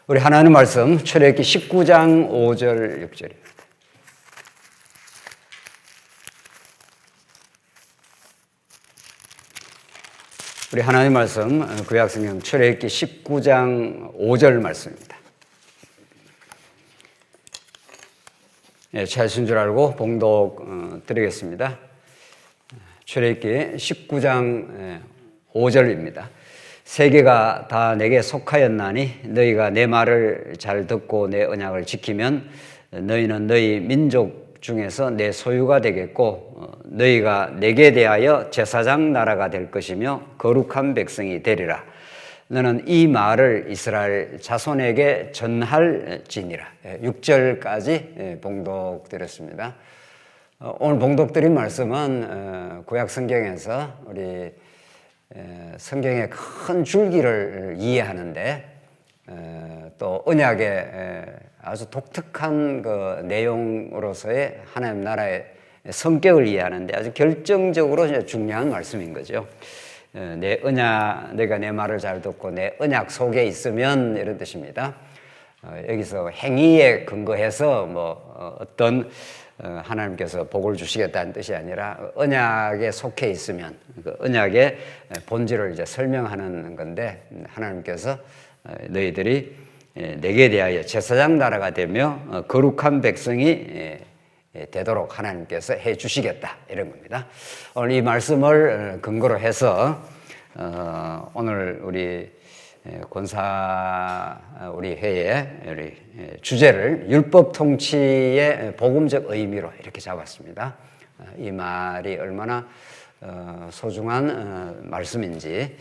우리 하나님 말씀 출애굽기 19장 5절 6절입니다. 우리 하나님 말씀 구약성경 출애굽기 19장 5절 말씀입니다. 잘 쓴 줄 알고 봉독 드리겠습니다. 출애굽기 19장 5절입니다. 세계가 다 내게 속하였나니 너희가 내 말을 잘 듣고 내 언약을 지키면 너희는 너희 민족 중에서 내 소유가 되겠고 너희가 내게 대하여 제사장 나라가 될 것이며 거룩한 백성이 되리라. 너는 이 말을 이스라엘 자손에게 전할지니라. 6절까지 봉독드렸습니다. 오늘 봉독드린 말씀은 구약 성경에서 우리 성경의 큰 줄기를 이해하는데 또 언약의 아주 독특한 그 내용으로서의 하나님 나라의 성격을 이해하는데 아주 결정적으로 중요한 말씀인 거죠. 내 언약, 내가 내 말을 잘 듣고 내 언약 속에 있으면 이런 뜻입니다. 여기서 행위에 근거해서 어떤 하나님께서 복을 주시겠다는 뜻이 아니라 언약에 속해 있으면 그 언약의 본질을 이제 설명하는 건데 하나님께서 너희들이 내게 대하여 제사장 나라가 되며 거룩한 백성이 되도록 하나님께서 해 주시겠다 이런 겁니다. 오늘 이 말씀을 근거로 해서 오늘 우리 권사 우리 회의 우리 주제를 율법 통치의 복음적 의미로 이렇게 잡았습니다. 이 말이 얼마나 소중한 말씀인지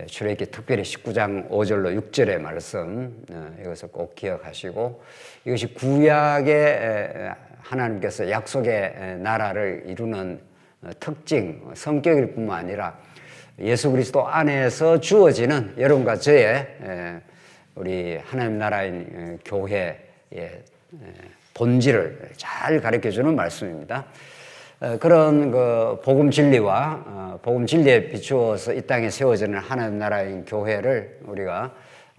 출애굽기 특별히 19장 5절로 6절의 말씀 이것을 꼭 기억하시고 이것이 구약의 하나님께서 약속의 나라를 이루는 특징, 성격일 뿐만 아니라 예수 그리스도 안에서 주어지는 여러분과 저의 우리 하나님 나라인 교회의 본질을 잘 가르쳐주는 말씀입니다. 그런 그 복음 진리와 복음 진리에 비추어서 이 땅에 세워지는 하나님 나라인 교회를 우리가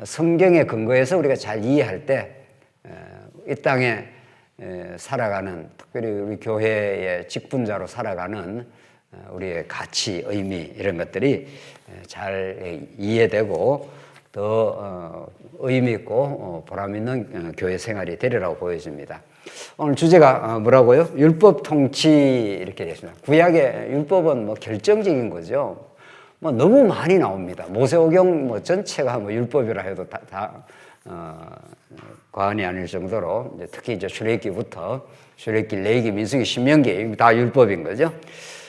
성경에 근거해서 우리가 잘 이해할 때 이 땅에 살아가는 특별히 우리 교회의 직분자로 살아가는 우리의 가치, 의미 이런 것들이 잘 이해되고 더 의미 있고 보람 있는 교회 생활이 되리라고 보여집니다. 오늘 주제가 뭐라고요? 율법 통치 이렇게 되었습니다. 구약의 율법은 결정적인 거죠. 너무 많이 나옵니다. 모세오경 전체가 율법이라 해도 과언이 아닐 정도로 특히 이제 출애굽기부터 출애굽기, 레위기, 민수기, 신명기 다 율법인 거죠.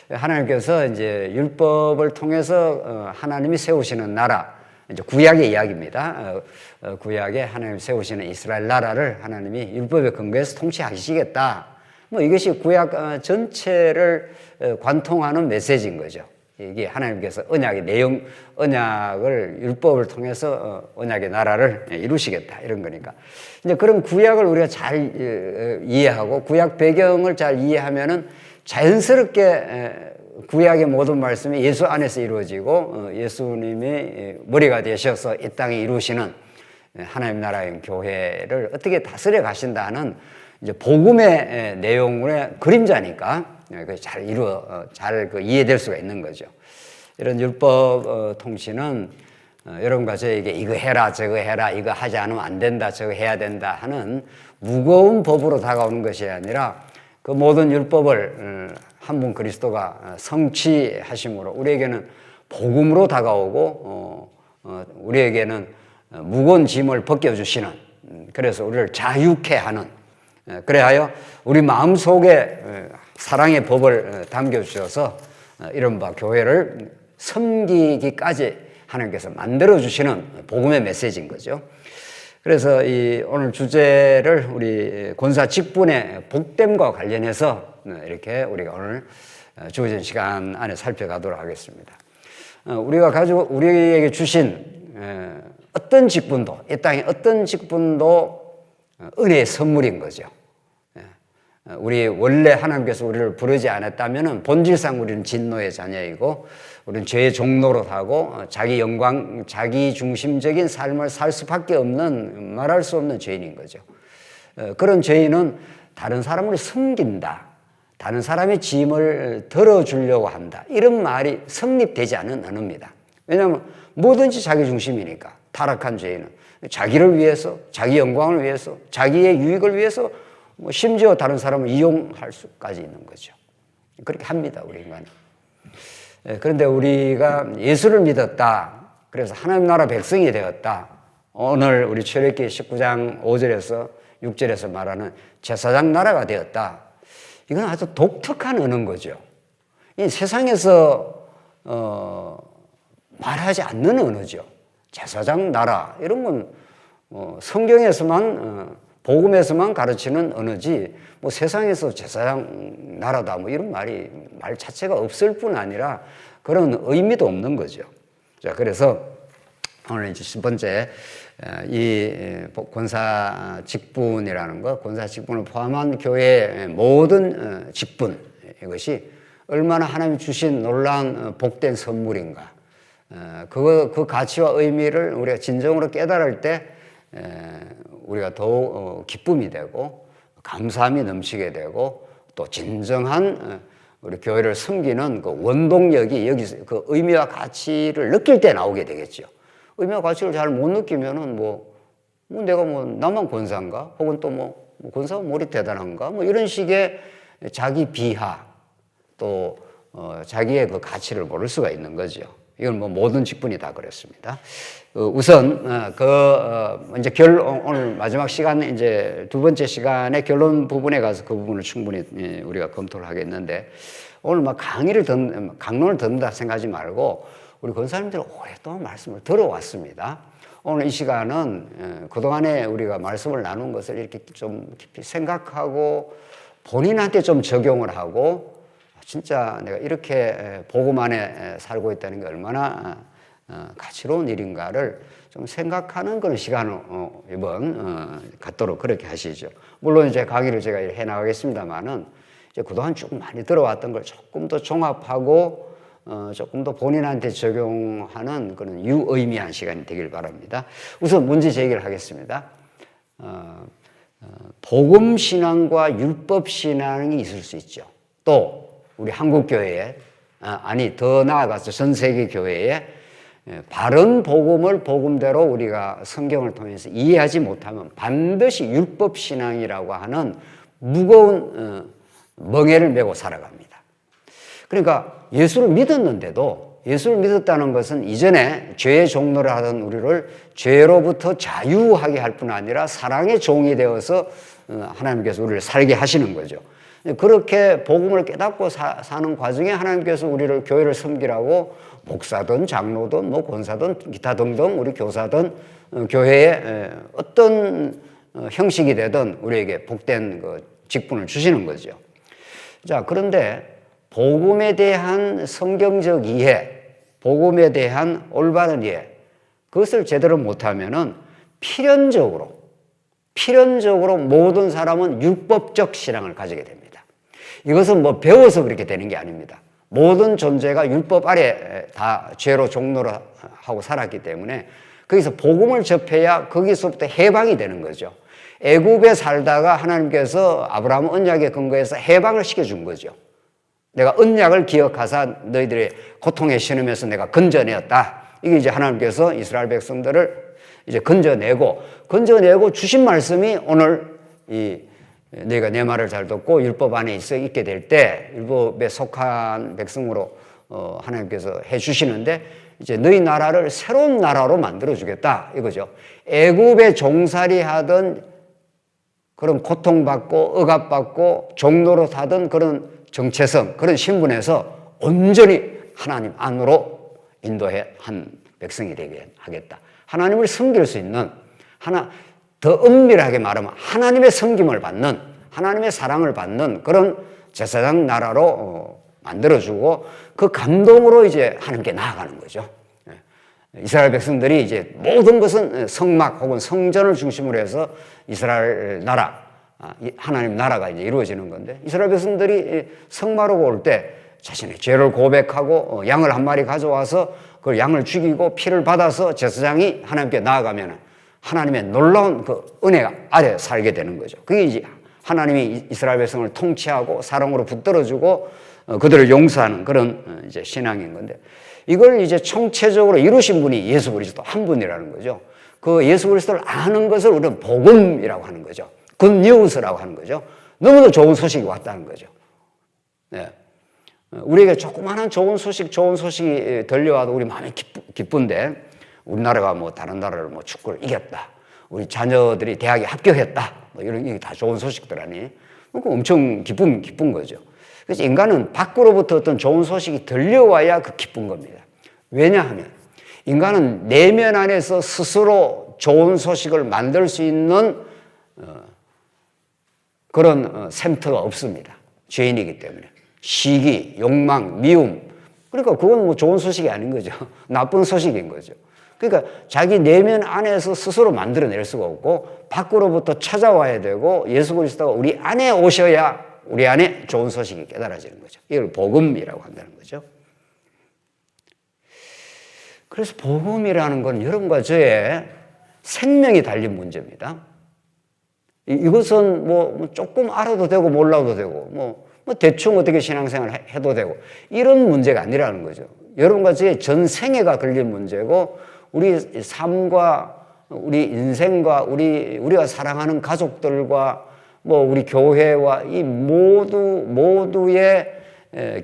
하나님께서 이제 율법을 통해서 하나님이 세우시는 나라, 이제 구약의 이야기입니다. 구약에 하나님 세우시는 이스라엘 나라를 하나님이 율법에 근거해서 통치하시겠다. 이것이 구약 전체를 관통하는 메시지인 거죠. 이게 하나님께서 언약의 내용, 언약을 율법을 통해서 언약의 나라를 이루시겠다 이런 거니까. 이제 그런 구약을 우리가 잘 이해하고 구약 배경을 잘 이해하면은 자연스럽게 구약의 모든 말씀이 예수 안에서 이루어지고 예수님이 머리가 되셔서 이 땅에 이루시는 하나님 나라의 교회를 어떻게 다스려 가신다는 이제 복음의 내용의 그림자니까 잘 이해될 수가 있는 거죠. 이런 율법 통치는 여러분과 저에게 이거 해라 저거 해라 이거 하지 않으면 안 된다 저거 해야 된다 하는 무거운 법으로 다가오는 것이 아니라 그 모든 율법을 한 분 그리스도가 성취하심으로 우리에게는 복음으로 다가오고 우리에게는 무거운 짐을 벗겨주시는 그래서 우리를 자유케 하는 그래하여 우리 마음속에 사랑의 법을 담겨주셔서 이른바 교회를 섬기기까지 하나님께서 만들어주시는 복음의 메시지인 거죠. 그래서 오늘 주제를 우리 권사 직분의 복됨과 관련해서 이렇게 우리가 오늘 주어진 시간 안에 살펴가도록 하겠습니다. 우리에게 주신 어떤 직분도, 이 땅의 어떤 직분도 은혜의 선물인 거죠. 우리 원래 하나님께서 우리를 부르지 않았다면은 본질상 우리는 진노의 자녀이고 우리는 죄의 종로로 하고 자기 영광, 자기 중심적인 삶을 살 수밖에 없는 말할 수 없는 죄인인 거죠. 그런 죄인은 다른 사람을 섬긴다. 다른 사람의 짐을 덜어주려고 한다. 이런 말이 성립되지 않는 언어입니다. 왜냐하면 뭐든지 자기 중심이니까. 타락한 죄인은 자기를 위해서, 자기 영광을 위해서, 자기의 유익을 위해서 심지어 다른 사람을 이용할 수까지 있는 거죠. 그렇게 합니다, 우리 인간은. 그런데 우리가 예수를 믿었다. 그래서 하나님 나라 백성이 되었다. 오늘 우리 출애굽기 19장 5절에서 6절에서 말하는 제사장 나라가 되었다. 이건 아주 독특한 언어인 거죠. 이 세상에서 말하지 않는 언어죠. 제사장 나라 이런 건 성경에서만 복음에서만 가르치는 언어지 뭐 세상에서 제사장 나라다 뭐 이런 말 자체가 없을 뿐 아니라 그런 의미도 없는 거죠. 자, 그래서 오늘 이제 10번째 이 권사 직분이라는 것, 권사 직분을 포함한 교회의 모든 직분, 이것이 얼마나 하나님이 주신 놀라운 복된 선물인가. 그 가치와 의미를 우리가 진정으로 깨달을 때 우리가 더욱 기쁨이 되고 감사함이 넘치게 되고 또 진정한 우리 교회를 섬기는 그 원동력이 여기서 그 의미와 가치를 느낄 때 나오게 되겠죠. 의미와 가치를 잘 못 느끼면은 내가 나만 권사인가? 혹은 또 권사가 뭐리 대단한가? 이런 식의 자기 비하 또 자기의 그 가치를 모를 수가 있는 거죠. 이건 모든 직분이 다 그렇습니다. 우선 이제 오늘 마지막 시간 이제 두 번째 시간의 결론 부분에 가서 그 부분을 충분히 우리가 검토를 하겠는데 오늘 강론을 듣는다 생각하지 말고 우리 권사님들 오랫동안 말씀을 들어왔습니다. 오늘 이 시간은 그동안에 우리가 말씀을 나눈 것을 이렇게 좀 깊이 생각하고 본인한테 좀 적용을 하고 진짜 내가 이렇게 복음 안에 살고 있다는 게 얼마나 가치로운 일인가를 좀 생각하는 그런 시간을 이번 갖도록 그렇게 하시죠. 물론 이제 강의를 제가 해 나가겠습니다만은 이제 그동안 쭉 많이 들어왔던 걸 조금 더 종합하고 조금 더 본인한테 적용하는 그런 유의미한 시간이 되길 바랍니다. 우선 문제 제기를 하겠습니다. 복음 신앙과 율법 신앙이 있을 수 있죠. 또 우리 한국 교회에 더 나아가서 전 세계 교회에 바른 복음을 복음대로 우리가 성경을 통해서 이해하지 못하면 반드시 율법 신앙이라고 하는 무거운 멍에를 메고 살아갑니다. 그러니까 예수를 믿었는데도 예수를 믿었다는 것은 이전에 죄의 종로를 하던 우리를 죄로부터 자유하게 할 뿐 아니라 사랑의 종이 되어서 하나님께서 우리를 살게 하시는 거죠. 그렇게 복음을 깨닫고 사는 과정에 하나님께서 우리를 교회를 섬기라고 목사든 장로든 권사든 기타 등등 우리 교사든 교회에 어떤 형식이 되든 우리에게 복된 그 직분을 주시는 거죠. 자, 그런데 복음에 대한 성경적 이해, 복음에 대한 올바른 이해, 그것을 제대로 못하면은 필연적으로 모든 사람은 율법적 신앙을 가지게 됩니다. 이것은 배워서 그렇게 되는 게 아닙니다. 모든 존재가 율법 아래 다 죄로 종로를 하고 살았기 때문에 거기서 복음을 접해야 거기서부터 해방이 되는 거죠. 애굽에 살다가 하나님께서 아브라함 언약에 근거해서 해방을 시켜준 거죠. 내가 언약을 기억하사 너희들의 고통에 신으면서 내가 건져내었다. 이게 이제 하나님께서 이스라엘 백성들을 이제 건져내고 주신 말씀이 오늘 너희가 내 말을 잘 듣고 율법 안에 있게 될 때 율법에 속한 백성으로 하나님께서 해주시는데 이제 너희 나라를 새로운 나라로 만들어주겠다 이거죠. 애굽에 종살이 하던 그런 고통받고 억압받고 종노릇 하던 그런 정체성, 그런 신분에서 온전히 하나님 안으로 인도해 한 백성이 되게 하겠다. 하나님을 섬길 수 있는 더 엄밀하게 말하면 하나님의 섬김을 받는 하나님의 사랑을 받는 그런 제사장 나라로 만들어주고 그 감동으로 이제 하나님께 나아가는 거죠. 이스라엘 백성들이 이제 모든 것은 성막 혹은 성전을 중심으로 해서 이스라엘 나라 하나님 나라가 이제 이루어지는 건데, 이스라엘 백성들이 성마로가 올 때 자신의 죄를 고백하고 양을 한 마리 가져와서 그 양을 죽이고 피를 받아서 제사장이 하나님께 나아가면 하나님의 놀라운 그 은혜 아래 살게 되는 거죠. 그게 이제 하나님이 이스라엘 백성을 통치하고 사랑으로 붙들어주고 그들을 용서하는 그런 이제 신앙인 건데, 이걸 이제 총체적으로 이루신 분이 예수 그리스도 한 분이라는 거죠. 그 예수 그리스도를 아는 것을 우리는 복음이라고 하는 거죠. 굿뉴스라고 하는 거죠. 너무도 좋은 소식이 왔다는 거죠. 네. 우리에게 조그마한 좋은 소식이 들려와도 우리 마음이 기쁜데, 우리나라가 뭐 다른 나라를 뭐 축구를 이겼다, 우리 자녀들이 대학에 합격했다, 뭐 이런 게 다 좋은 소식들 아니에요? 엄청 기쁜 거죠. 그래서 인간은 밖으로부터 어떤 좋은 소식이 들려와야 그 기쁜 겁니다. 왜냐하면 인간은 내면 안에서 스스로 좋은 소식을 만들 수 있는 그런 샘터가 없습니다. 죄인이기 때문에. 시기, 욕망, 미움. 그러니까 그건 뭐 좋은 소식이 아닌 거죠. 나쁜 소식인 거죠. 그러니까 자기 내면 안에서 스스로 만들어낼 수가 없고 밖으로부터 찾아와야 되고, 예수 그리스도가 우리 안에 오셔야 우리 안에 좋은 소식이 깨달아지는 거죠. 이걸 복음이라고 한다는 거죠. 그래서 복음이라는 건 여러분과 저의 생명이 달린 문제입니다. 이것은 뭐 조금 알아도 되고 몰라도 되고 뭐 대충 어떻게 신앙생활 해도 되고 이런 문제가 아니라는 거죠. 여러분과 저의 전생애가 걸린 문제고, 우리 삶과 우리 인생과 우리가 사랑하는 가족들과 뭐 우리 교회와 이 모두의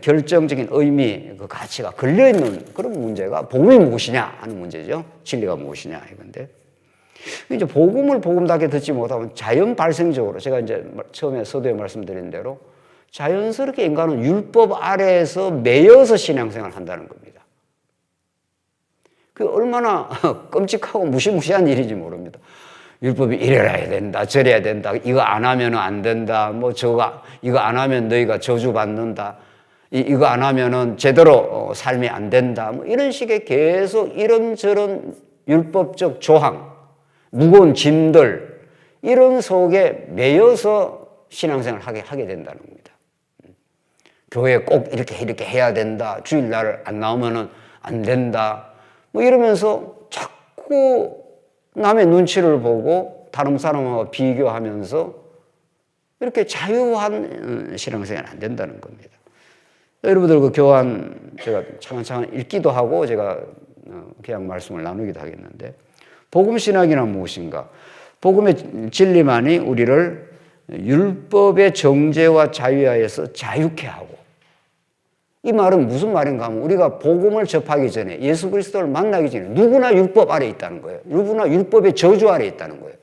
결정적인 의미, 그 가치가 걸려있는 그런 문제가 복음이 무엇이냐 하는 문제죠. 진리가 무엇이냐 이건데, 이제 복음을 복음답게 듣지 못하면 자연 발생적으로, 제가 이제 처음에 서두에 말씀드린 대로 자연스럽게 인간은 율법 아래에서 매여서 신앙생활을 한다는 겁니다. 그 얼마나 끔찍하고 무시무시한 일인지 모릅니다. 율법이 이래야 된다, 저래야 된다, 이거 안 하면 안 된다, 뭐 이거 안 하면 너희가 저주받는다, 이거 안 하면은 제대로 삶이 안 된다, 뭐 이런 식의 계속 이런저런 율법적 조항, 무거운 짐들, 이런 속에 매여서 신앙생활을 하게 된다는 겁니다. 교회에 꼭 이렇게 해야 된다, 주일날 안 나오면은 안 된다, 뭐 이러면서 자꾸 남의 눈치를 보고 다른 사람과 비교하면서 이렇게 자유한 신앙생활이 안 된다는 겁니다. 여러분들 그 교환 제가 차근차근 읽기도 하고 제가 그냥 말씀을 나누기도 하겠는데, 복음신학이란 무엇인가? 복음의 진리만이 우리를 율법의 정죄와 자유하에서 자유케 하고, 이 말은 무슨 말인가 하면 우리가 복음을 접하기 전에, 예수 그리스도를 만나기 전에 누구나 율법 아래 있다는 거예요. 누구나 율법의 저주 아래 있다는 거예요.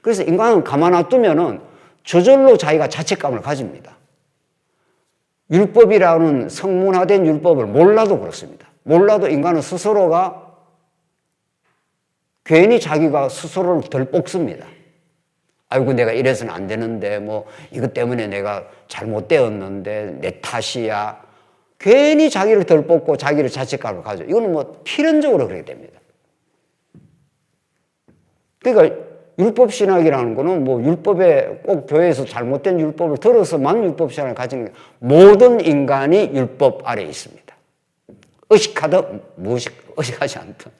그래서 인간은 가만 놔두면은 저절로 자기가 자책감을 가집니다. 율법이라는 성문화된 율법을 몰라도 그렇습니다. 몰라도 인간은 스스로가 괜히 자기가 스스로를 덜 뽑습니다. 아이고 내가 이래서는 안 되는데, 뭐 이것 때문에 내가 잘못되었는데 내 탓이야. 괜히 자기를 덜 뽑고 자기를 자책감을 가져. 이거는 뭐 필연적으로 그렇게 됩니다. 그러니까 율법 신학이라는 거는 뭐 율법에 꼭 교회에서 잘못된 율법을 들어서만 율법 신학을 가지는 게, 모든 인간이 율법 아래에 있습니다. 의식하든 의식하지 않든.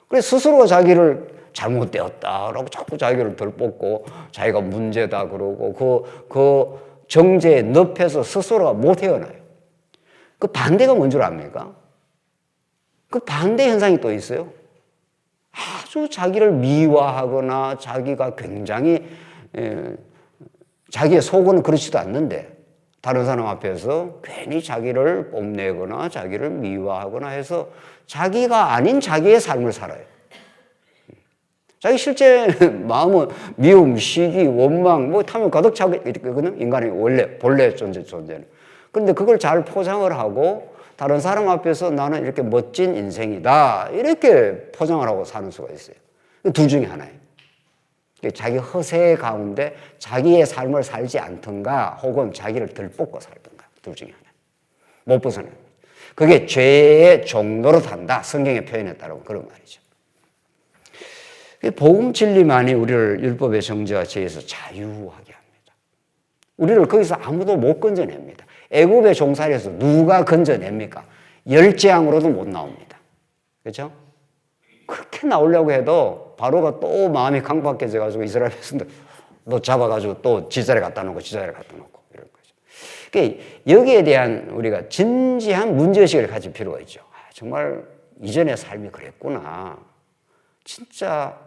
그래서 스스로 자기를 잘못되었다라고 자꾸 자기를 덜 뽑고 자기가 문제다 그러고 그 정죄의 늪에서 스스로가 못 헤어나요. 그 반대가 뭔 줄 압니까? 그 반대 현상이 또 있어요. 아주 자기를 미화하거나 자기가 굉장히 자기의 속은 그렇지도 않는데 다른 사람 앞에서 괜히 자기를 뽐내거나 자기를 미화하거나 해서 자기가 아닌 자기의 삶을 살아요. 자기 실제 마음은 미움, 시기, 원망, 뭐 탐욕 가득 차고 있거든요. 인간의 본래 존재는. 그런데 그걸 잘 포장을 하고 다른 사람 앞에서 나는 이렇게 멋진 인생이다, 이렇게 포장을 하고 사는 수가 있어요. 둘 중에 하나예요. 자기 허세 가운데 자기의 삶을 살지 않던가 혹은 자기를 덜 뽑고 살던가, 둘 중에 하나. 못 벗어나요. 그게 죄의 종로로 탄다, 성경의 표현에 따르면 그런 말이죠. 복음 진리만이 우리를 율법의 정죄와 죄에서 자유하게 합니다. 우리를 거기서 아무도 못 건져냅니다. 애굽의 종살이에서 누가 건져냅니까? 열재앙으로도 못 나옵니다. 그렇죠? 그렇게 나오려고 해도 바로가 또 마음이 강박해져가지고 이스라엘 백성들 너 잡아가지고 또 지자리에 갖다 놓고 지자리에 갖다 놓고 이런 거죠. 그러니까 여기에 대한 우리가 진지한 문제의식을 가질 필요가 있죠. 정말 이전의 삶이 그랬구나. 진짜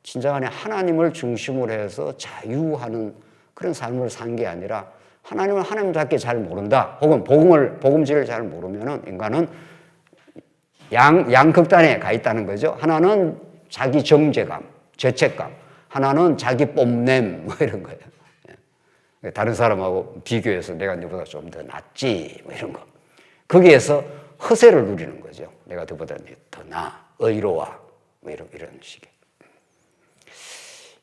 진정한 하나님을 중심으로 해서 자유하는 그런 삶을 산 게 아니라 하나님을 하나님답게 잘 모른다. 혹은 복음질을 잘 모르면은 인간은 양극단에 가 있다는 거죠. 하나는 자기 정죄감, 죄책감, 하나는 자기 뽐냄, 뭐 이런 거예요. 다른 사람하고 비교해서 내가 너보다 좀 더 낫지, 뭐 이런 거. 거기에서 허세를 누리는 거죠. 내가 너보다 더 나아, 의로워, 뭐 이런 식의.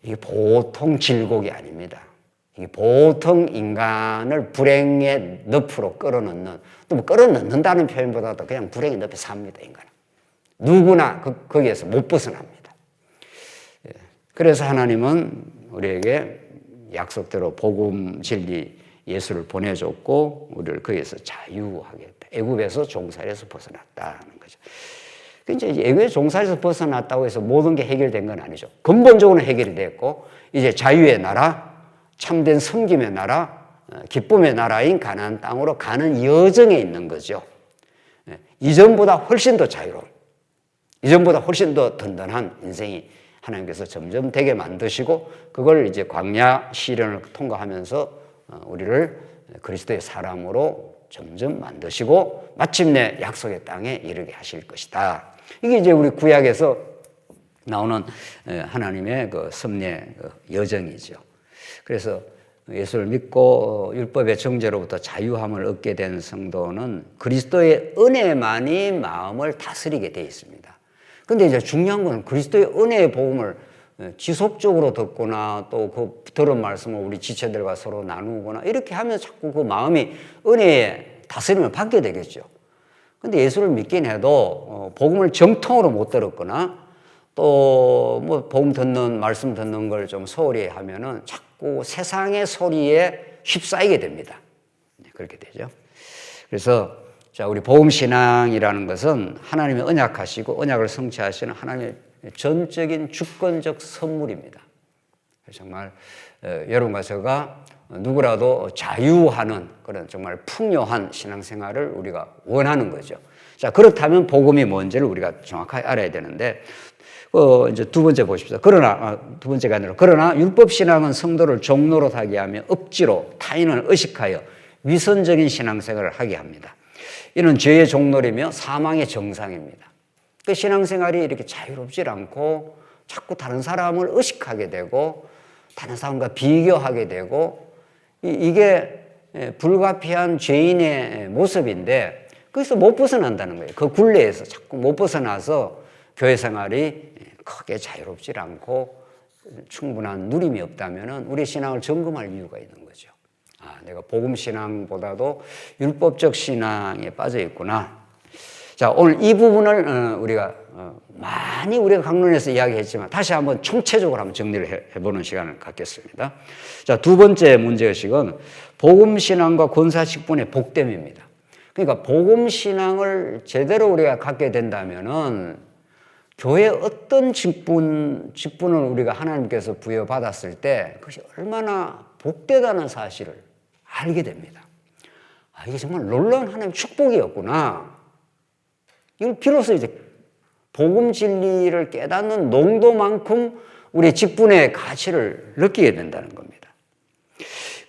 이게 보통 질곡이 아닙니다. 이게 보통 인간을 불행의 늪으로 끌어넣는, 또 뭐 끌어넣는다는 표현보다도 그냥 불행의 늪에 삽니다, 인간은. 누구나 거기에서 못 벗어납니다. 그래서 하나님은 우리에게 약속대로 복음, 진리, 예수를 보내줬고 우리를 거기에서 자유하게 했다. 애굽에서 종살이에서 벗어났다는 거죠. 이제 애굽의 종살이에서 벗어났다고 해서 모든 게 해결된 건 아니죠. 근본적으로는 해결이 됐고 이제 자유의 나라, 참된 섬김의 나라, 기쁨의 나라인 가나안 땅으로 가는 여정에 있는 거죠. 이전보다 훨씬 더 자유로운, 이전보다 훨씬 더 든든한 인생이 하나님께서 점점 되게 만드시고 그걸 이제 광야 시련을 통과하면서 우리를 그리스도의 사람으로 점점 만드시고 마침내 약속의 땅에 이르게 하실 것이다. 이게 이제 우리 구약에서 나오는 하나님의 그 섭리의 여정이죠. 그래서 예수를 믿고 율법의 정죄로부터 자유함을 얻게 된 성도는 그리스도의 은혜만이 마음을 다스리게 되어 있습니다. 근데 이제 중요한 건 그리스도의 은혜의 복음을 지속적으로 듣거나 또 그 들은 말씀을 우리 지체들과 서로 나누거나 이렇게 하면 자꾸 그 마음이 은혜의 다스림을 받게 되겠죠. 근데 예수를 믿긴 해도 복음을 정통으로 못 들었거나 또 뭐 복음 듣는 말씀 듣는 걸 좀 소홀히 하면은 자꾸 세상의 소리에 휩싸이게 됩니다. 그렇게 되죠. 그래서 자, 우리 복음신앙이라는 것은 하나님이 언약하시고 언약을 성취하시는 하나님의 전적인 주권적 선물입니다. 정말 여러분과 제가 누구라도 자유하는 그런 정말 풍요한 신앙생활을 우리가 원하는 거죠. 자, 그렇다면 복음이 뭔지를 우리가 정확하게 알아야 되는데 이제 두 번째 보십시오. 두 번째가 아니라 그러나 율법신앙은 성도를 종로로 하게 하며 억지로 타인을 의식하여 위선적인 신앙생활을 하게 합니다. 이는 죄의 종놀이며 사망의 정상입니다. 그 신앙생활이 이렇게 자유롭지 않고 자꾸 다른 사람을 의식하게 되고 다른 사람과 비교하게 되고 이게 불가피한 죄인의 모습인데 거기서 못 벗어난다는 거예요. 그 굴레에서 자꾸 못 벗어나서 교회 생활이 크게 자유롭지 않고 충분한 누림이 없다면 우리 신앙을 점검할 이유가 있는 거죠. 내가 복음 신앙보다도 율법적 신앙에 빠져 있구나. 자, 오늘 이 부분을 우리가 많이 우리가 강론에서 이야기했지만 다시 한번 총체적으로 한번 정리를 해보는 시간을 갖겠습니다. 자, 두 번째 문제의식은 복음 신앙과 권사 직분의 복됨입니다. 그러니까 복음 신앙을 제대로 우리가 갖게 된다면은 교회 어떤 직분을 우리가 하나님께서 부여받았을 때 그것이 얼마나 복되다는 사실을 알게 됩니다. 이게 정말 놀라운 하나님의 축복이었구나. 이걸 비로소 이제 복음 진리를 깨닫는 농도만큼 우리의 직분의 가치를 느끼게 된다는 겁니다.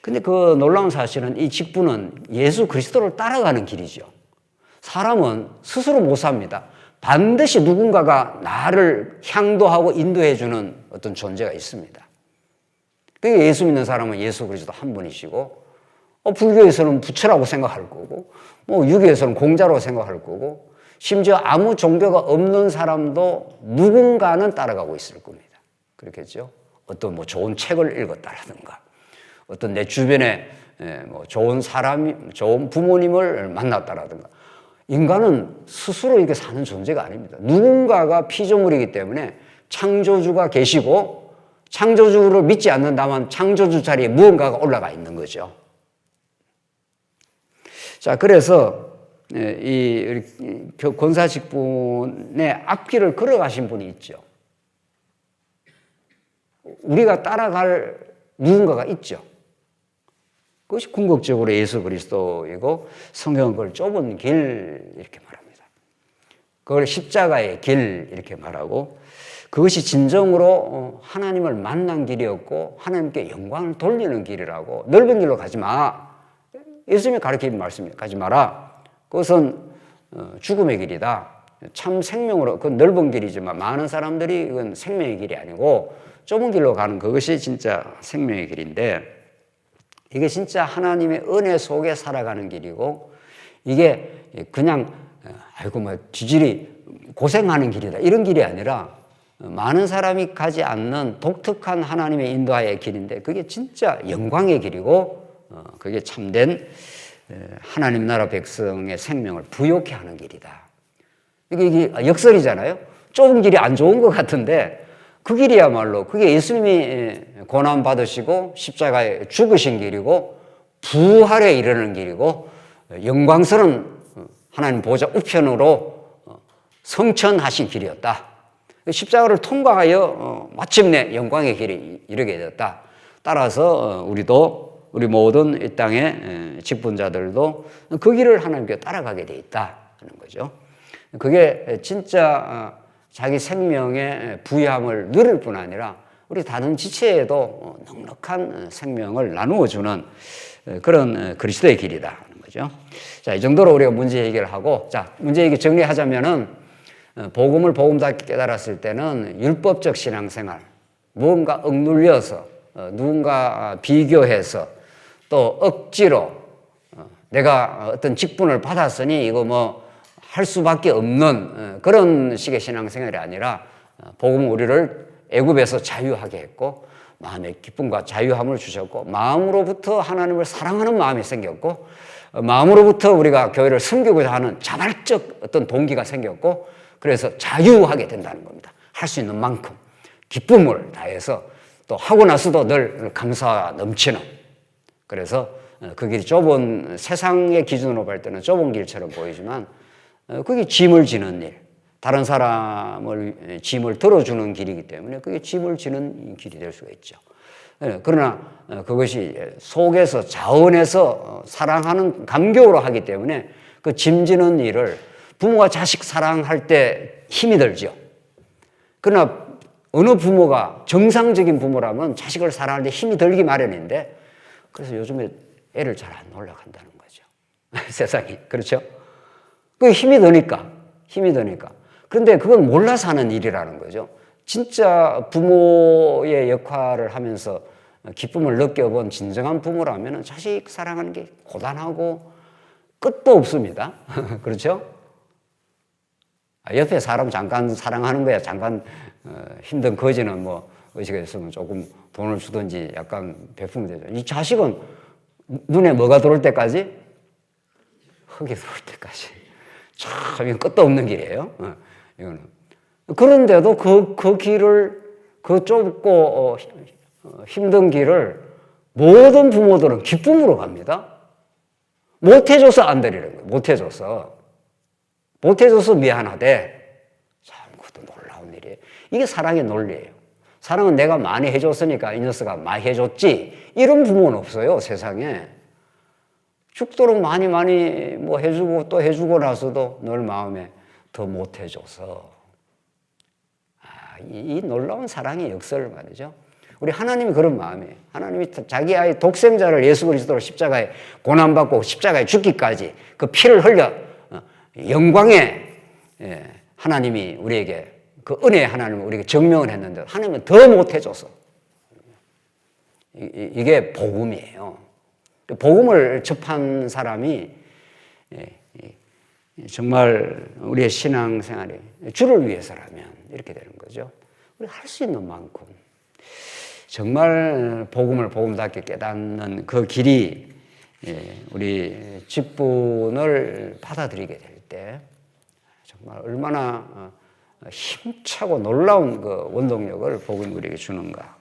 근데 그 놀라운 사실은 이 직분은 예수 그리스도를 따라가는 길이죠. 사람은 스스로 못 삽니다. 반드시 누군가가 나를 향도하고 인도해주는 어떤 존재가 있습니다. 그러니까 예수 믿는 사람은 예수 그리스도 한 분이시고 불교에서는 부처라고 생각할 거고 유교에서는 공자라고 생각할 거고 심지어 아무 종교가 없는 사람도 누군가는 따라가고 있을 겁니다. 그렇겠죠? 어떤 좋은 책을 읽었다라든가 어떤 내 주변에 좋은 사람이 좋은 부모님을 만났다라든가 인간은 스스로 이렇게 사는 존재가 아닙니다. 누군가가 피조물이기 때문에 창조주가 계시고 창조주를 믿지 않는다면 창조주 자리에 무언가가 올라가 있는 거죠. 자, 그래서 이 권사 직분의 앞길을 걸어가신 분이 있죠. 우리가 따라갈 누군가가 있죠. 그것이 궁극적으로 예수 그리스도이고 성경은 그걸 좁은 길 이렇게 말합니다. 그걸 십자가의 길 이렇게 말하고 그것이 진정으로 하나님을 만난 길이었고 하나님께 영광을 돌리는 길이라고 넓은 길로 가지 마. 예수님이 가르치는 말씀입니다. 가지 마라. 그것은 죽음의 길이다. 참 생명으로 그 넓은 길이지만 많은 사람들이 이건 생명의 길이 아니고 좁은 길로 가는 그것이 진짜 생명의 길인데 이게 진짜 하나님의 은혜 속에 살아가는 길이고 이게 그냥 아이고 뭐 지질이 고생하는 길이다 이런 길이 아니라 많은 사람이 가지 않는 독특한 하나님의 인도하의 길인데 그게 진짜 영광의 길이고 그게 참된 하나님 나라 백성의 생명을 부욕해 하는 길이다. 이게 역설이잖아요. 좁은 길이 안 좋은 것 같은데 그 길이야말로 그게 예수님이 고난 받으시고 십자가에 죽으신 길이고 부활에 이르는 길이고 영광스러운 하나님 보좌 우편으로 성천하신 길이었다. 십자가를 통과하여 마침내 영광의 길에 이르게 되었다. 따라서 우리도 우리 모든 이 땅의 직분자들도 그 길을 하나님께 따라가게 돼 있다 하는 거죠. 그게 진짜 자기 생명의 부유함을 누릴 뿐 아니라 우리 다른 지체에도 넉넉한 생명을 나누어 주는 그런 그리스도의 길이다 하는 거죠. 자, 이 정도로 우리가 문제 해결을 하고, 자, 문제 해결 정리하자면은 복음을 복음답게 깨달았을 때는 율법적 신앙생활, 무언가 억눌려서 누군가 비교해서 또 억지로 내가 어떤 직분을 받았으니 이거 뭐 할 수밖에 없는 그런 식의 신앙생활이 아니라 복음은 우리를 애굽에서 자유하게 했고 마음의 기쁨과 자유함을 주셨고 마음으로부터 하나님을 사랑하는 마음이 생겼고 마음으로부터 우리가 교회를 섬기고자 하는 자발적 어떤 동기가 생겼고 그래서 자유하게 된다는 겁니다. 할 수 있는 만큼 기쁨을 다해서 또 하고 나서도 늘 감사가 넘치는 그래서 그 길이 좁은 세상의 기준으로 볼 때는 좁은 길처럼 보이지만 그게 짐을 지는 일, 다른 사람을 짐을 들어주는 길이기 때문에 그게 짐을 지는 길이 될 수가 있죠. 그러나 그것이 속에서 자원해서 사랑하는 감격으로 하기 때문에 그 짐지는 일을 부모가 자식 사랑할 때 힘이 들죠. 그러나 어느 부모가 정상적인 부모라면 자식을 사랑할 때 힘이 들기 마련인데 그래서 요즘에 애를 잘 안 올라간다는 거죠. 세상이. 그렇죠? 그 힘이 드니까. 그런데 그건 몰라서 하는 일이라는 거죠. 진짜 부모의 역할을 하면서 기쁨을 느껴본 진정한 부모라면 자식 사랑하는 게 고단하고 끝도 없습니다. 그렇죠? 옆에 사람 잠깐 사랑하는 거야. 잠깐 힘든 거지는 뭐 의식이 있으면 조금 돈을 주든지 약간 베푸면 되죠. 이 자식은 눈에 뭐가 들어올 때까지? 흙이 들어올 때까지. 참, 이건 끝도 없는 길이에요. 이거는. 그런데도 그 길을, 그 좁고 힘든 길을 모든 부모들은 기쁨으로 갑니다. 못해줘서 안 되리는 거예요. 못해줘서 미안하대. 참, 그것도 놀라운 일이에요. 이게 사랑의 논리예요. 사랑은 내가 많이 해줬으니까 이 녀석아 많이 해줬지. 이런 부모는 없어요, 세상에. 죽도록 많이 뭐 해주고 또 해주고 나서도 늘 마음에 더 못해줘서. 이 놀라운 사랑의 역설 말이죠. 우리 하나님이 그런 마음이에요. 하나님이 자기 아이 독생자를 예수 그리스도로 십자가에 고난받고 십자가에 죽기까지 그 피를 흘려 영광의 하나님이 우리에게 그 은혜의 하나님을 우리에게 증명을 했는데 하나님은 더 못해줘서. 이게 복음이에요. 복음을 접한 사람이 정말 우리의 신앙생활이 주를 위해서라면 이렇게 되는 거죠. 우리 할 수 있는 만큼 정말 복음을 복음답게 깨닫는 그 길이 우리 직분을 받아들이게 될 때 정말 얼마나 힘차고 놀라운 그 원동력을 복음이 우리에게 주는가.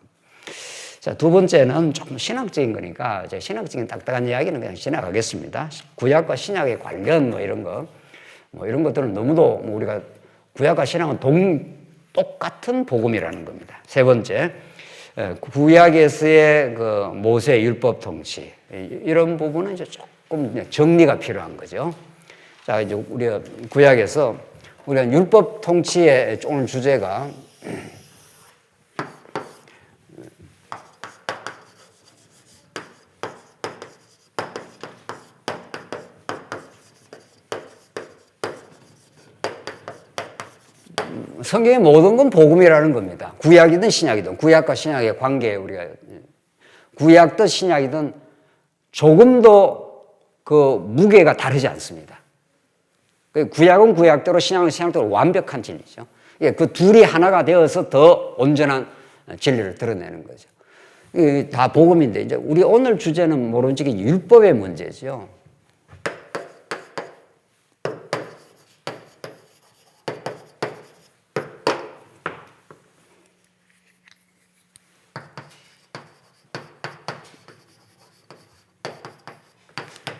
자, 두 번째는 조금 신학적인 거니까 제가 신학적인 딱딱한 이야기는 그냥 지나가겠습니다. 구약과 신약의 관련 뭐 이런 거, 뭐 이런 것들은 너무도 뭐 우리가 구약과 신약은 똑같은 복음이라는 겁니다. 세 번째, 구약에서의 그 모세 율법 통치 이런 부분은 이제 조금 정리가 필요한 거죠. 자, 이제 우리가 구약에서 우리가 율법 통치의 오늘 주제가 성경의 모든 건 복음이라는 겁니다. 구약이든 신약이든 구약과 신약의 관계에 우리가 구약든 신약이든 조금도 그 무게가 다르지 않습니다. 구약은 구약대로 신약은 신약대로 완벽한 진리죠. 그 둘이 하나가 되어서 더 온전한 진리를 드러내는 거죠. 다 복음인데 이제 우리 오늘 주제는 모름지기 율법의 문제죠.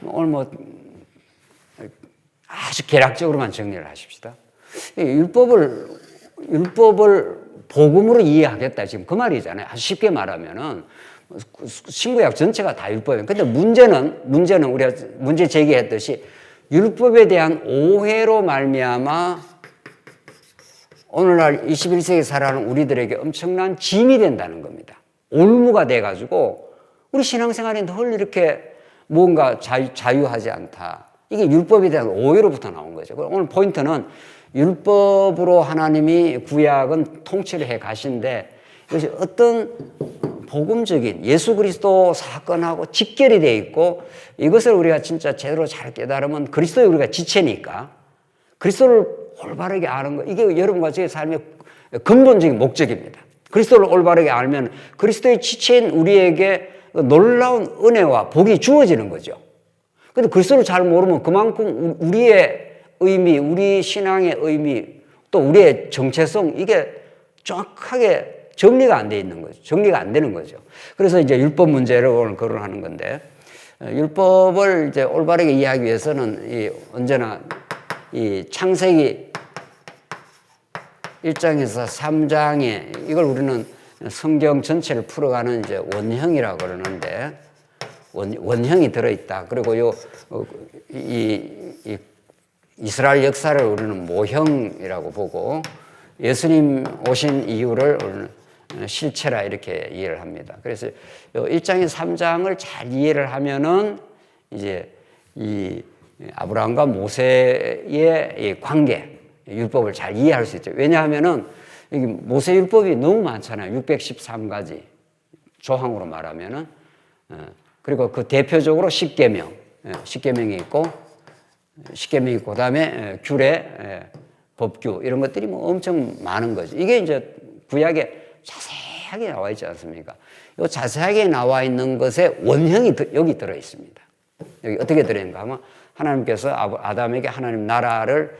오늘 뭐 아주 개략적으로만 정리를 하십시다. 율법을 복음으로 이해하겠다 지금 그 말이잖아요. 아주 쉽게 말하면은 신구약 전체가 다 율법이에요. 근데 문제는 우리가 문제 제기했듯이 율법에 대한 오해로 말미암아 오늘날 21세기 살아가는 우리들에게 엄청난 짐이 된다는 겁니다. 올무가 돼가지고 우리 신앙생활이 늘 이렇게 뭔가 자유하지 않다. 이게 율법에 대한 오해로부터 나온 거죠. 오늘 포인트는 율법으로 하나님이 구약은 통치를 해 가신데 이것이 어떤 복음적인 예수 그리스도 사건하고 직결이 되어 있고 이것을 우리가 진짜 제대로 잘 깨달으면 그리스도의 우리가 지체니까 그리스도를 올바르게 아는 거 이게 여러분과 저의 삶의 근본적인 목적입니다. 그리스도를 올바르게 알면 그리스도의 지체인 우리에게 놀라운 은혜와 복이 주어지는 거죠. 근데 그리스도를 잘 모르면 그만큼 우리의 의미, 우리 신앙의 의미, 또 우리의 정체성 이게 정확하게 정리가 안 돼 있는 거죠. 정리가 안 되는 거죠. 그래서 이제 율법 문제를 오늘 거론하는 건데 율법을 이제 올바르게 이해하기 위해서는 언제나 이 창세기 1장에서 3장에 이걸 우리는 성경 전체를 풀어가는 이제 원형이라고 그러는데 원형이 들어있다. 그리고 이스라엘 역사를 우리는 모형이라고 보고 예수님 오신 이유를 우리는 실체라 이렇게 이해를 합니다. 그래서 1장에 3장을 잘 이해를 하면은 이제 이 아브라함과 모세의 이 관계, 율법을 잘 이해할 수 있죠. 왜냐하면은 모세 율법이 너무 많잖아요. 613가지 조항으로 말하면은 그리고 그 대표적으로 십계명이 있고 그다음에 규례, 법규 이런 것들이 뭐 엄청 많은 거죠. 이게 이제 구약에 자세하게 나와 있지 않습니까? 이 자세하게 나와 있는 것에 원형이 여기 들어 있습니다. 여기 어떻게 들어 있는가 하면 하나님께서 아담에게 하나님 나라를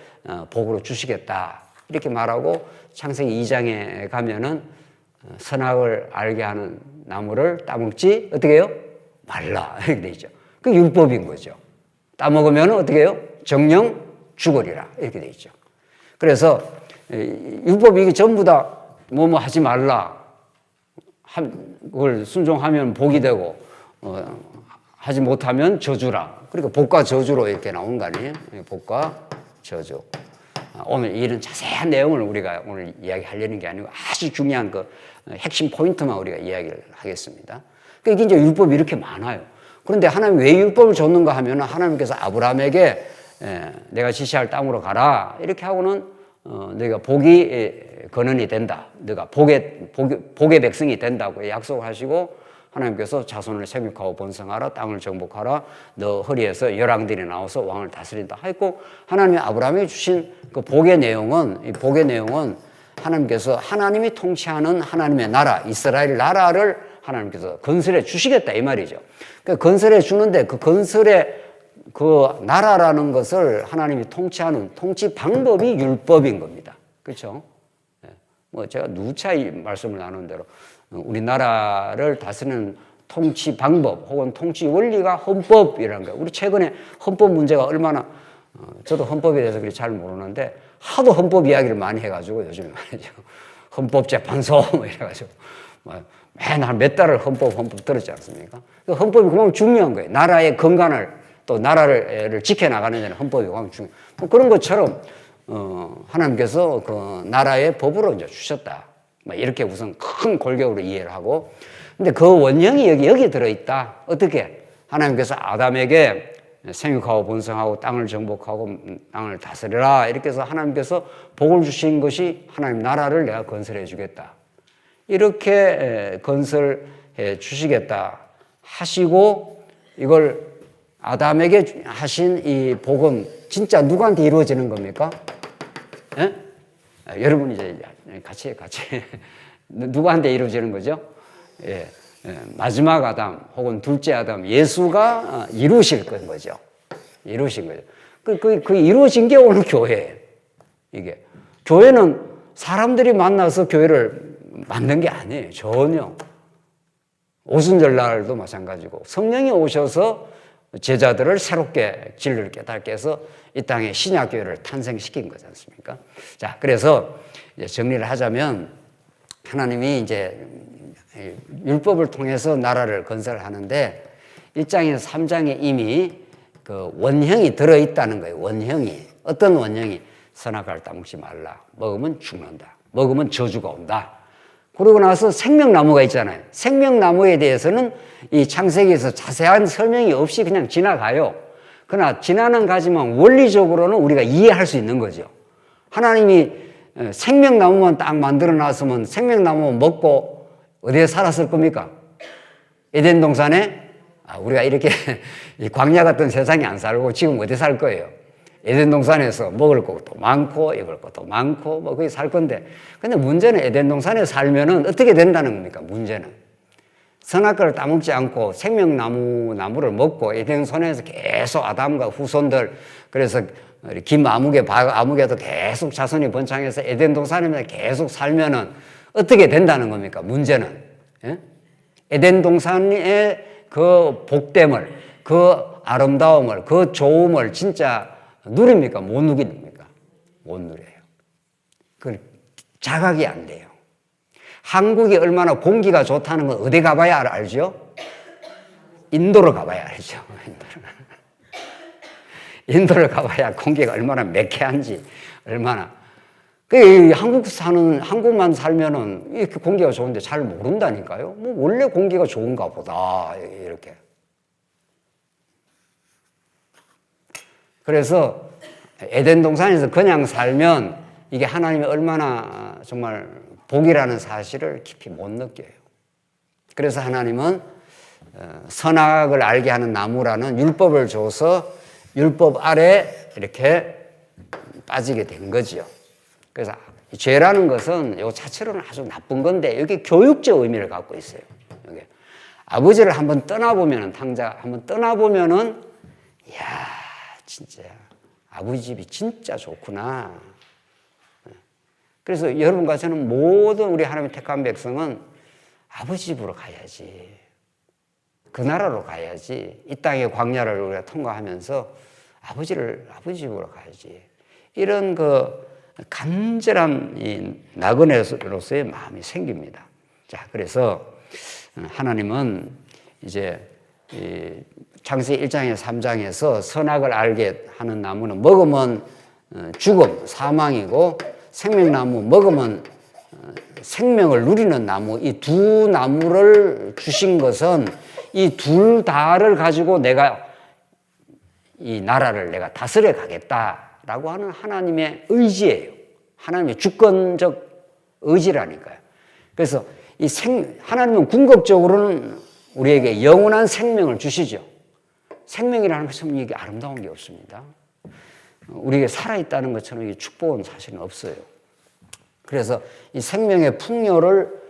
복으로 주시겠다 이렇게 말하고 창세기 2장에 가면은 선악을 알게 하는 나무를 따먹지 어떻게 해요? 말라 이렇게 돼 있죠. 그 율법인 거죠. 따먹으면 어떻게 해요? 정령 죽으리라 이렇게 돼 있죠. 그래서 율법이 이게 전부 다 뭐뭐 하지 말라 그걸 순종하면 복이 되고 하지 못하면 저주라. 그러니까 복과 저주로 이렇게 나오는 거 아니에요? 복과 저주. 오늘 이런 자세한 내용을 우리가 오늘 이야기하려는 게 아니고 아주 중요한 그 핵심 포인트만 우리가 이야기를 하겠습니다. 그러니까 이게 이제 율법이 이렇게 많아요. 그런데 하나님 왜 율법을 줬는가 하면 하나님께서 아브라함에게 내가 지시할 땅으로 가라 이렇게 하고는 너희가 복이 근원이 된다. 너가 복의 백성이 된다고 약속하시고 하나님께서 자손을 생육하고 번성하라 땅을 정복하라 너 허리에서 열왕들이 나와서 왕을 다스린다 하였고 하나님이 아브라함에게 주신 그 복의 내용은 하나님께서 하나님이 통치하는 하나님의 나라 이스라엘 나라를 하나님께서 건설해 주시겠다 이 말이죠. 그 건설해 주는데 그 건설의 그 나라라는 것을 하나님이 통치하는 통치 방법이 율법인 겁니다. 그렇죠? 뭐 제가 누차 말씀을 나눈 대로 우리나라를 다스리는 통치 방법 혹은 통치 원리가 헌법이라는 거예요. 우리 최근에 헌법 문제가 얼마나 저도 헌법에 대해서 그리 잘 모르는데 하도 헌법 이야기를 많이 해가지고 요즘에 말이죠. 헌법재판소 뭐 이래가지고 맨날 몇 달을 헌법 들었지 않습니까? 그 헌법이 그만큼 중요한 거예요. 나라의 건강을 또 나라를 지켜나가는 데는 헌법이 그만큼 중요해요. 뭐 그런 것처럼 하나님께서 그 나라의 법으로 이제 주셨다. 이렇게 우선 큰 골격으로 이해를 하고, 근데 그 원형이 여기 들어있다. 어떻게? 하나님께서 아담에게 생육하고 번성하고 땅을 정복하고 땅을 다스려라. 이렇게 해서 하나님께서 복을 주신 것이 하나님 나라를 내가 건설해 주겠다. 이렇게 건설해 주시겠다 하시고, 이걸 아담에게 하신 이 복은 진짜 누구한테 이루어지는 겁니까? 예? 여러분 이제 같이 누구한테 이루어지는 거죠? 예. 마지막 아담 혹은 둘째 아담 예수가 이루실 건 거죠. 이루신 거죠. 그 이루어진 게 오늘 교회예요. 이게 교회는 사람들이 만나서 교회를 만든 게 아니에요. 전혀. 오순절날도 마찬가지고 성령이 오셔서 제자들을 새롭게 진리를 깨닫게 해서 이 땅에 신약교회를 탄생시킨 거지 않습니까? 자, 그래서 이제 정리를 하자면 하나님이 이제 율법을 통해서 나라를 건설하는데 1장에서 3장에 이미 그 원형이 들어있다는 거예요. 원형이. 어떤 원형이? 선악과를 따먹지 말라. 먹으면 죽는다. 먹으면 저주가 온다. 그러고 나서 생명나무가 있잖아요. 생명나무에 대해서는 이 창세기에서 자세한 설명이 없이 그냥 지나가요. 그러나 지나는 가지만 원리적으로는 우리가 이해할 수 있는 거죠. 하나님이 생명나무만 딱 만들어 놨으면 생명나무 먹고 어디에 살았을 겁니까? 에덴 동산에? 우리가 이렇게 광야 같은 세상에 안 살고 지금 어디 살 거예요? 에덴 동산에서 먹을 것도 많고 입을 것도 많고 뭐 거기 살 건데, 근데 문제는 에덴 동산에 살면은 어떻게 된다는 겁니까? 문제는 선악과를 따먹지 않고 생명나무를 먹고 에덴 동산에서 계속 아담과 후손들, 그래서 김 아무개도 계속 자손이 번창해서 에덴 동산에 계속 살면은 어떻게 된다는 겁니까? 문제는 에덴 동산의 그 복됨을, 그 아름다움을, 그 좋음을 진짜 누립니까? 못 누립니까? 못 누려요. 그 자각이 안 돼요. 한국이 얼마나 공기가 좋다는 건 어디 가봐야 알죠? 인도로 가봐야 알죠. 인도를 가봐야 공기가 얼마나 매캐한지, 얼마나. 한국만 살면은 이렇게 공기가 좋은데 잘 모른다니까요. 뭐 원래 공기가 좋은가 보다, 이렇게. 그래서 에덴 동산에서 그냥 살면 이게 하나님이 얼마나 정말 복이라는 사실을 깊이 못 느껴요. 그래서 하나님은 선악을 알게 하는 나무라는 율법을 줘서 율법 아래 이렇게 빠지게 된 거죠. 그래서 죄라는 것은 이 자체로는 아주 나쁜 건데 여기 교육적 의미를 갖고 있어요. 여기 아버지를 한번 떠나보면은, 탕자 한번 떠나보면은, 이야, 진짜 아버지 집이 진짜 좋구나. 그래서 여러분과 저는 모든 우리 하나님 택한 백성은 아버지 집으로 가야지. 그 나라로 가야지. 이 땅의 광야를 우리가 통과하면서 아버지 집으로 가야지. 이런 그 간절한 이 나그네로서의 마음이 생깁니다. 자, 그래서 하나님은 이제 창세기 1장에서 3장에서 선악을 알게 하는 나무는 먹으면 죽음, 사망이고, 생명나무 먹으면 생명을 누리는 나무, 이 두 나무를 주신 것은 이 둘 다를 가지고 내가 이 나라를 내가 다스려 가겠다라고 하는 하나님의 의지예요. 하나님의 주권적 의지라니까요. 그래서 하나님은 궁극적으로는 우리에게 영원한 생명을 주시죠. 생명이라는 것은 이게 아름다운 게 없습니다. 우리에게 살아있다는 것처럼 이 축복은 사실은 없어요. 그래서 이 생명의 풍요를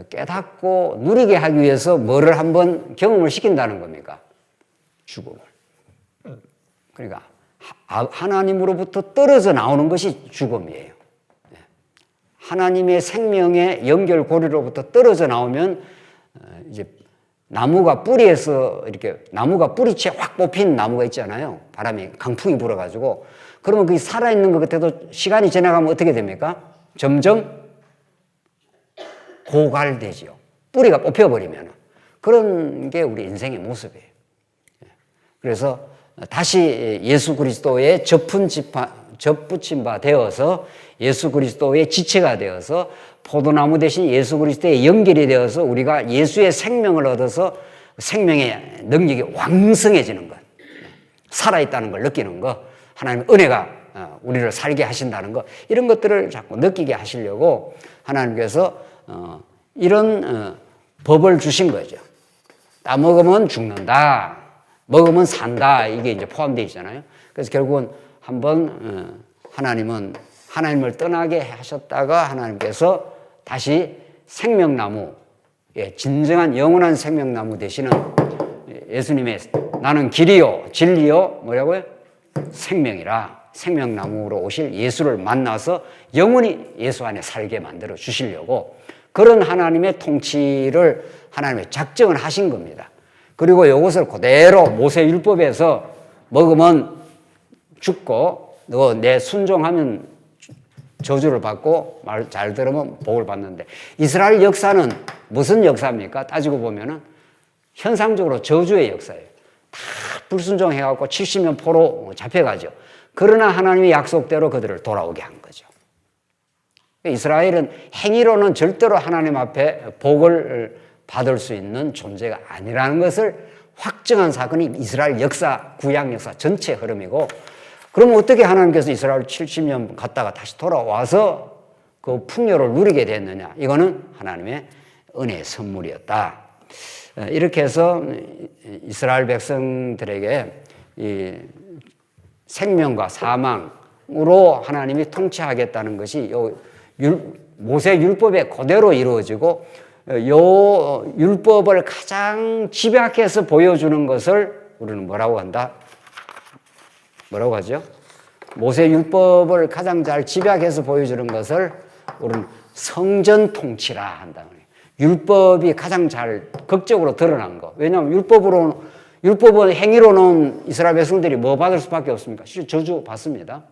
깨닫고 누리게 하기 위해서 뭐를 한번 경험을 시킨다는 겁니까? 죽음을. 그러니까 하나님으로부터 떨어져 나오는 것이 죽음이에요. 하나님의 생명의 연결고리로부터 떨어져 나오면 이제 나무가 뿌리에서 이렇게 나무가 뿌리채 확 뽑힌 나무가 있잖아요. 바람이 강풍이 불어가지고 그러면 그 살아있는 것 같아도 시간이 지나가면 어떻게 됩니까? 점점 고갈되지요. 뿌리가 뽑혀버리면 그런 게 우리 인생의 모습이에요. 그래서 다시 예수 그리스도의 접붙임 바 되어서 예수 그리스도의 지체가 되어서 포도나무 대신 예수 그리스도의 연결이 되어서 우리가 예수의 생명을 얻어서 생명의 능력이 왕성해지는 것, 살아있다는 걸 느끼는 것, 하나님의 은혜가 우리를 살게 하신다는 것, 이런 것들을 자꾸 느끼게 하시려고 하나님께서 이런 법을 주신 거죠. 따먹으면 죽는다, 먹으면 산다, 이게 이제 포함되어 있잖아요. 그래서 결국은 한번 하나님은 하나님을 떠나게 하셨다가 하나님께서 다시 생명나무, 진정한 영원한 생명나무 되시는 예수님의 나는 길이요 진리요 뭐라고요? 생명이라 생명나무로 오실 예수를 만나서 영원히 예수 안에 살게 만들어 주시려고 그런 하나님의 통치를 하나님의 작정을 하신 겁니다. 그리고 이것을 그대로 모세율법에서 먹으면 죽고 너 내 순종하면 저주를 받고 말 잘 들으면 복을 받는데 이스라엘 역사는 무슨 역사입니까? 따지고 보면은 현상적으로 저주의 역사예요. 다 불순종해갖고 70년 포로 잡혀가죠. 그러나 하나님의 약속대로 그들을 돌아오게 한 거죠. 이스라엘은 행위로는 절대로 하나님 앞에 복을 받을 수 있는 존재가 아니라는 것을 확증한 사건이 이스라엘 역사, 구약 역사 전체 흐름이고 그러면 어떻게 하나님께서 이스라엘 70년 갔다가 다시 돌아와서 그 풍요를 누리게 됐느냐? 이거는 하나님의 은혜의 선물이었다. 이렇게 해서 이스라엘 백성들에게 이 생명과 사망으로 하나님이 통치하겠다는 것이 모세 율법에 그대로 이루어지고 요 율법을 가장 집약해서 보여주는 것을 우리는 뭐라고 한다? 뭐라고 하죠? 모세 율법을 가장 잘 집약해서 보여주는 것을 우리는 성전 통치라 한다. 율법이 가장 잘 극적으로 드러난 거. 왜냐하면 율법은 행위로는 이스라엘 백성들이 뭐 받을 수밖에 없습니까? 실제 저주 받습니다.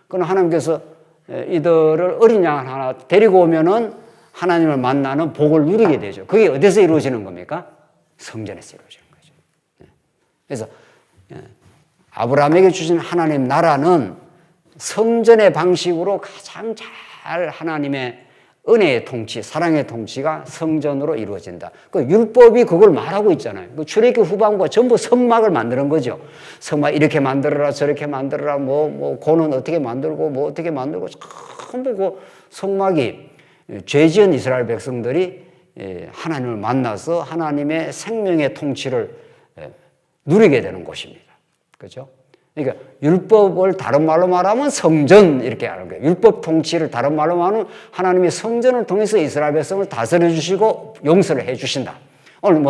그럼 하나님께서 이들을 어린 양 하나 데리고 오면은 하나님을 만나는 복을 누리게 되죠. 그게 어디서 이루어지는 겁니까? 성전에서 이루어지는 거죠. 그래서 아브라함에게 주신 하나님 나라는 성전의 방식으로 가장 잘 하나님의 은혜의 통치, 사랑의 통치가 성전으로 이루어진다. 그 율법이 그걸 말하고 있잖아요. 그 출애굽기 후반부가 전부 성막을 만드는 거죠. 성막 이렇게 만들어라, 저렇게 만들어라, 고는 어떻게 만들고, 어떻게 만들고, 전부 그 성막이 죄 지은 이스라엘 백성들이 하나님을 만나서 하나님의 생명의 통치를 누리게 되는 곳입니다. 그렇죠? 그러니까 율법을 다른 말로 말하면 성전 이렇게 하는 거예요. 율법 통치를 다른 말로 말하면 하나님의 성전을 통해서 이스라엘 백성을 다스려 주시고 용서를 해 주신다. 오늘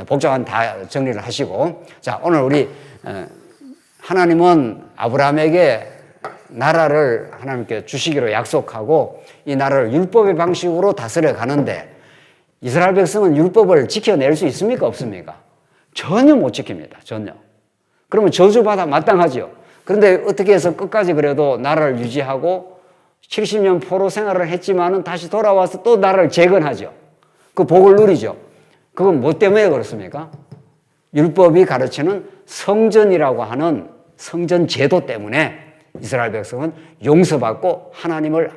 복잡한 다 정리를 하시고 자 오늘 우리 하나님은 아브라함에게 나라를 하나님께 주시기로 약속하고 이 나라를 율법의 방식으로 다스려 가는데 이스라엘 백성은 율법을 지켜낼 수 있습니까? 없습니까? 전혀 못 지킵니다. 전혀. 그러면 저주받아 마땅하죠. 그런데 어떻게 해서 끝까지 그래도 나라를 유지하고 70년 포로 생활을 했지만은 다시 돌아와서 또 나라를 재건하죠. 그 복을 누리죠. 그건 뭐 때문에 그렇습니까? 율법이 가르치는 성전이라고 하는 성전 제도 때문에 이스라엘 백성은 용서받고 하나님을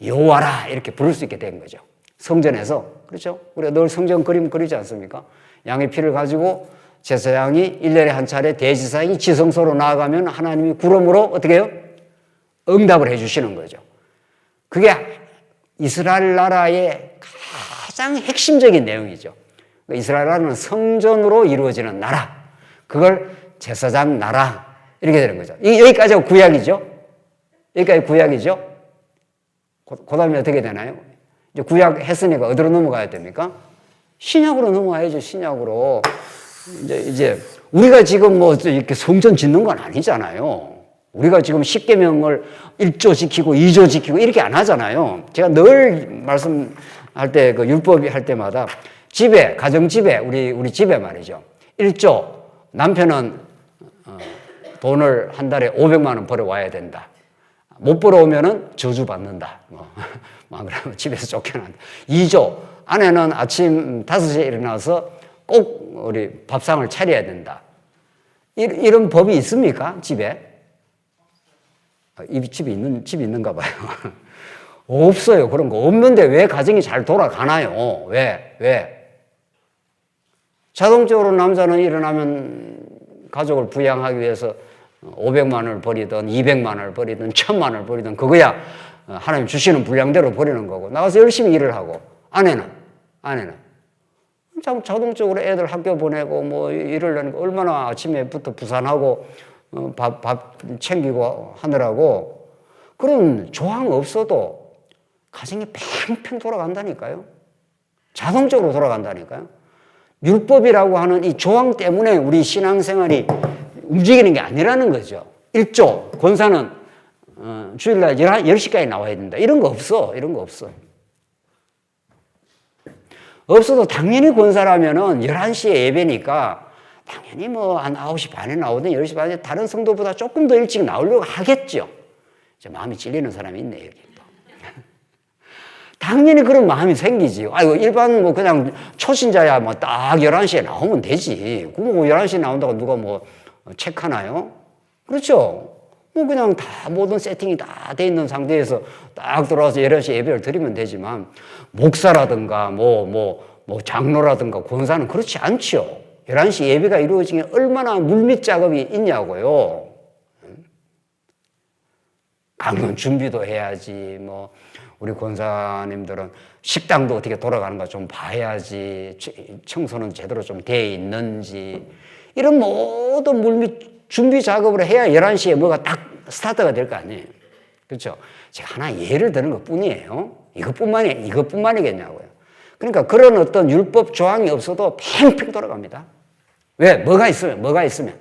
여호와라 이렇게 부를 수 있게 된 거죠. 성전에서. 그렇죠? 우리가 늘 성전 그림 그리지 않습니까? 양의 피를 가지고 제사장이 1년에 한 차례 대제사장이 지성소로 나아가면 하나님이 구름으로 어떻게 해요? 응답을 해 주시는 거죠. 그게 이스라엘 나라의 가장 핵심적인 내용이죠. 이스라엘 나라는 성전으로 이루어지는 나라. 그걸 제사장 나라. 이렇게 되는 거죠. 여기까지가 구약이죠. 여기까지 구약이죠. 그 다음에 어떻게 되나요? 이제 구약 했으니까 어디로 넘어가야 됩니까? 신약으로 넘어가야죠. 신약으로. 이제 우리가 지금 이렇게 성전 짓는 건 아니잖아요. 우리가 지금 10계명을 1조 지키고 2조 지키고 이렇게 안 하잖아요. 제가 늘 말씀할 때 그 율법이 할 때마다 집에, 가정집에, 우리 집에 말이죠. 1조, 남편은 돈을 한 달에 500만 원 벌어와야 된다. 못 벌어오면은 저주받는다. 그러면 집에서 쫓겨난다. 2조, 아내는 아침 5시에 일어나서 꼭 우리 밥상을 차려야 된다. 이런 법이 있습니까? 집에? 이 집이 있는가 봐요. 없어요. 그런 거 없는데 왜 가정이 잘 돌아가나요? 왜? 자동적으로 남자는 일어나면 가족을 부양하기 위해서 500만 원을 버리든 200만 원을 버리든 1000만 원을 버리든 그거야 하나님 주시는 분량대로 버리는 거고 나가서 열심히 일을 하고 아내는 자동적으로 애들 학교 보내고 뭐 일을 하니까 얼마나 아침에부터 부산하고 밥 챙기고 하느라고 그런 조항 없어도 가정이 팽팽 돌아간다니까요. 자동적으로 돌아간다니까요. 율법이라고 하는 이 조항 때문에 우리 신앙생활이 움직이는 게 아니라는 거죠. 1조, 권사는 주일날 10시까지 나와야 된다. 이런 거 없어. 없어도 당연히 권사라면은 11시에 예배니까 당연히 뭐 한 9시 반에 나오든 10시 반에 다른 성도보다 조금 더 일찍 나오려고 하겠죠. 이제 마음이 찔리는 사람이 있네, 여기 또. 당연히 그런 마음이 생기지. 아이고, 일반 뭐 그냥 초신자야 뭐 딱 11시에 나오면 되지. 그 뭐 11시에 나온다고 누가 뭐 체크하나요? 그렇죠. 뭐 그냥 다 모든 세팅이 다 돼 있는 상태에서 딱 들어와서 11시 예배를 드리면 되지만 목사라든가 뭐 장로라든가 권사는 그렇지 않죠. 11시 예배가 이루어지면 얼마나 물밑 작업이 있냐고요. 강연 준비도 해야지. 뭐 우리 권사님들은 식당도 어떻게 돌아가는가 좀 봐야지. 청소는 제대로 좀 돼 있는지. 이런 모든 물밑 준비 작업을 해야 11시에 뭐가 딱 스타트가 될 거 아니에요. 그렇죠? 제가 하나 예를 드는 것 뿐이에요. 이것뿐만이겠냐고요. 그러니까 그런 어떤 율법 조항이 없어도 팽팽 돌아갑니다. 왜? 뭐가 있으면.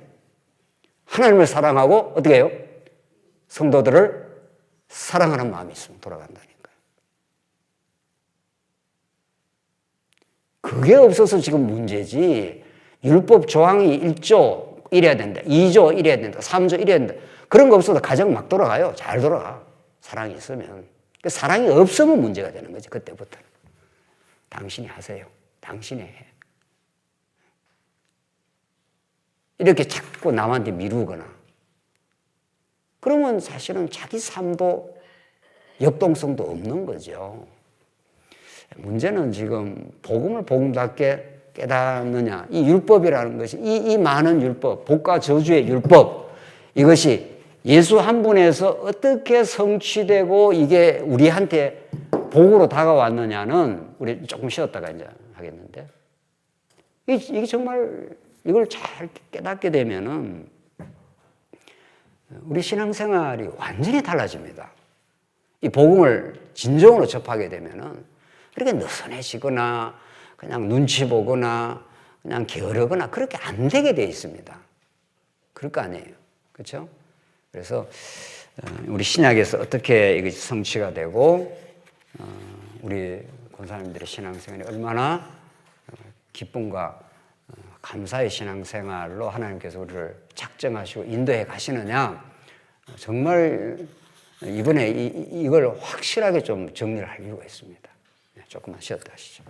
하나님을 사랑하고 어떻게 해요? 성도들을 사랑하는 마음이 있으면 돌아간다니까요. 그게 없어서 지금 문제지. 율법 조항이 1조 이래야 된다. 2조 이래야 된다. 3조 이래야 된다. 그런 거 없어도 가정 막 돌아가요. 잘 돌아가. 사랑이 있으면. 사랑이 없으면 문제가 되는 거지. 그때부터는. 당신이 하세요. 당신이 해. 이렇게 자꾸 남한테 미루거나 그러면 사실은 자기 삶도 역동성도 없는 거죠. 문제는 지금 복음을 복음답게 깨닫느냐. 이 율법이라는 것이 이 많은 율법, 복과 저주의 율법 이것이 예수 한 분에서 어떻게 성취되고 이게 우리한테 복으로 다가왔느냐는 우리 조금 쉬었다가 이제 하겠는데 이게 정말 이걸 잘 깨닫게 되면은 우리 신앙생활이 완전히 달라집니다. 이 복음을 진정으로 접하게 되면은 그렇게 느슨해지거나 그냥 눈치 보거나 그냥 게으르거나 그렇게 안 되게 돼 있습니다. 그럴 거 아니에요. 그렇죠? 그래서 우리 신약에서 어떻게 이것이 성취가 되고 우리 권사님들의 신앙생활이 얼마나 기쁨과 감사의 신앙생활로 하나님께서 우리를 작정하시고 인도해 가시느냐. 정말 이번에 이걸 확실하게 좀 정리를 할 이유가 있습니다. 조금만 쉬었다 하시죠.